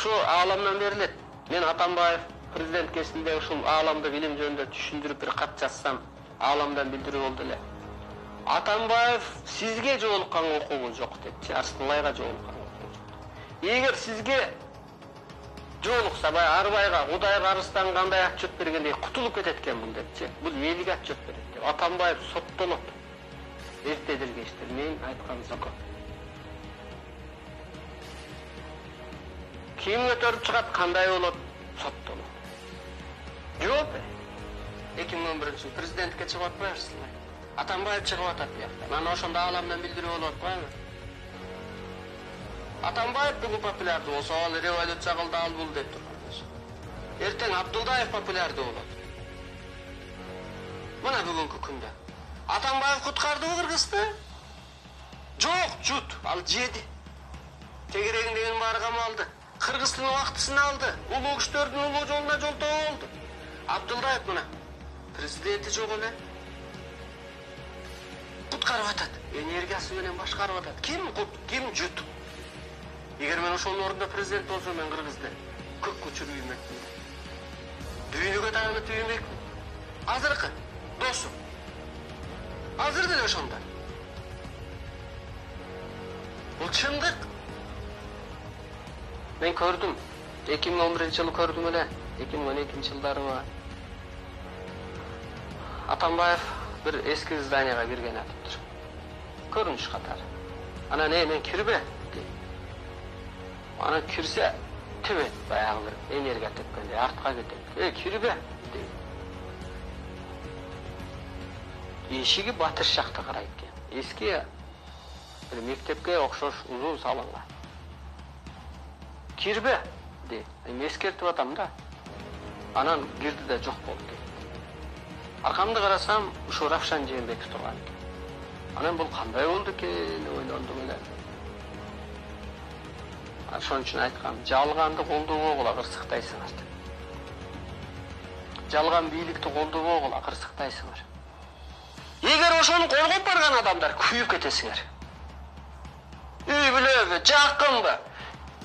ошо ааламдан берилет. Мен Атамбаев президент кезинде ушул ааламды билим жөнүндө түшүндүрүп бир кат жазсам, ааламдан билдирүү болду эле. Атамбаев сизге жоолуккан окугу жок депчи, Арсылайга жоолуккан окугу жок. Эгер сизге жоолукса, Арбайга, Кудайга, Арыстан кандай отчет бергендей кутулуп кетет экенмин депчи. Бул элге отчет берет деп. Атамбаев соттолот. Эртедир кечтир мен айткан закон. Ким өтөрүп чыгат, кандай болот, соттолот. Жок. 2011 президентке чыгып атпайсызбы? Атамбаев чыгып атат буякта. Мана ошондо ааламдан билдирүү болуп атпайбы? Атамбаев бүгүн популярдуу болсо, ал революция кылды, ал бул деп турганбыз. Эртең Абдулдаев популярдуу болот. Мына бүгүнкү күндө. Атамбаев куткардыбы Кыргызды? Жок, жут, ал жеди. Тегерегиндегенин баары камалды. Кыргыздын убактысын алды. Улуу күчтөрдүн улуу жолуна жолтоо болду. Абдулдаев мына президенти жок эле. Куткарып атат. Энергиясы менен башкарып атат. Ким жут? Эгер мен ошонун ордунда президент болсом, мен Кыргызды көккө чүрүү иймекмин. Дүйнөгө таанып иймекмин. Азыркы досум. Азыр деле ошондо. Бул чындык. Мен көрдүм. 2011-жылы көрдүм эле. 2012-жылдары Атамбаев бир эски зданияга кирген атыптыр. Көрүнүш катары. Анан мен кирбе дейт. Анан кирсе төбөт баягы бир энергия тепкендей артка кетет. Кирбе дейт. Эшиги батыш жакта карайт экен. Эски бир мектепке окшош узун салынган. Кирбе дейт. Мен эскертип атам да. Анан кирди да жок болуп кетти. Аркамды карасам, ушу Равшан Жээнбеков турган экен. Анан бул кандай болду экен деп ойлондум эле. Ошон үчүн айткам, жалганды колдобогула кырсыктайсыңар. Жалган бийликти колдобогула кырсыктайсыңар. Эгер ошону колгоп барган адамдар күйүп кетесиңер. Үй бүлөбү, жакынбы?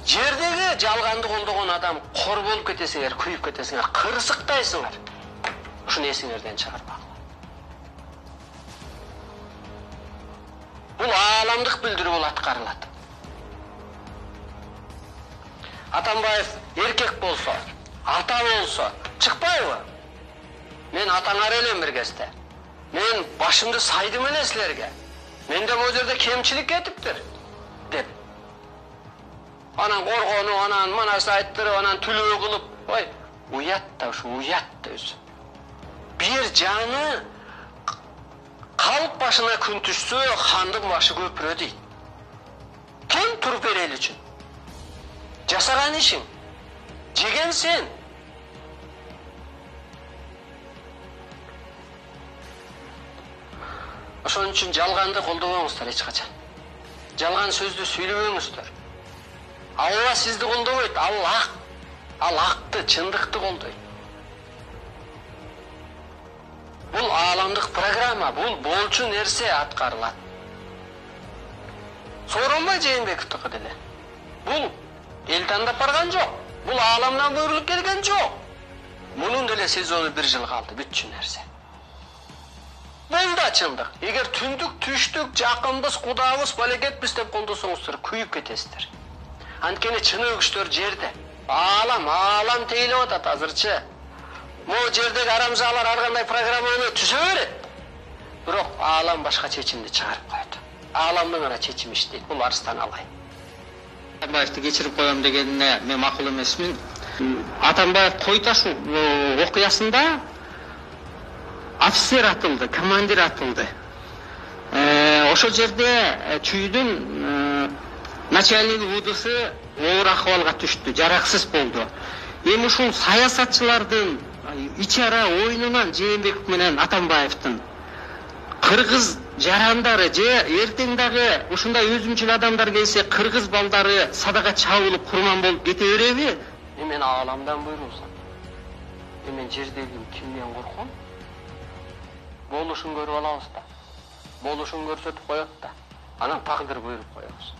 Жердеги жалганды колдогон адам кор болуп кетесиңер, күйүп кетесиңер, кырсыктайсыңар. Ушуну эсиңерден чыгарбагыла. Бул ааламдык билдирүү болуп аткарылат. Атамбаев эркек болсо, ата болсо, чыкпайбы? Мен атаңар элем бир кезде. Мен башымды сайдым эле силерге. Менде бул жерде кемчилик кетиптир деп. Анан коргонуп, анан манасы айттырып, анан түлөө кылып, ой, уят да ушу уят да өзү. Бир жаны калп башына күн түшсө, хандын башы көпүрө дейт. Ким туруп берели үчүн? Жасаган ишиң, жеген сен. Ошон үчүн жалганды колдобоңуздар эч качан. Жалган сөздү сүйлөбөңүздөр. Алла сизди колдобойт, ал акты, чындыкты колдойт. Бул ааламдык программа, бул болчу нерсе аткарылат. Сооронбай Жээнбековдуку деле. Бул эл тандап барган жок. Бул ааламдан буйрулуп келген жок. Мунун деле сезону 1 жыл калды, бүтчү нерсе. Бул да чындык. Эгер түндүк, түштүк, жакынбыз, кудабыз, балекетпиз деп колдосоңуздар, күйүп кетесиздер. Анткени чыны күчтөр жерде. Аалам тейлеп атат азырчы. Могу жердеги арамзалар ар кандай программаны түзө берет. Бирок аалам башка чечимди чыгарып коет. Ааламдын гана чечими иштейт. Бул Арыстан Алай. Атамбаевди кечирип коем дегенине мен макул эмесмин. Атамбаев кой ташуу окуясында офицер атылды, командир атылды. Ошол жерде чүйдүн начальник УДС оор акыбалга түштү, жараксыз болду. Эми ушул саясатчылардын ичара оюнунан Жээнбеков менен Атамбаевдин кыргыз жарандары же эртең дагы ушундай өзүмчүл адамдар келсе кыргыз балдары садага чабылып курман болуп кете береби? Мен ааламдан буйрулсам, мен жердеги кимден корком? Болушун көрүп алабыз да. Болушун көрсөтүп коет да. Анан тагдыр буйруп коебуз.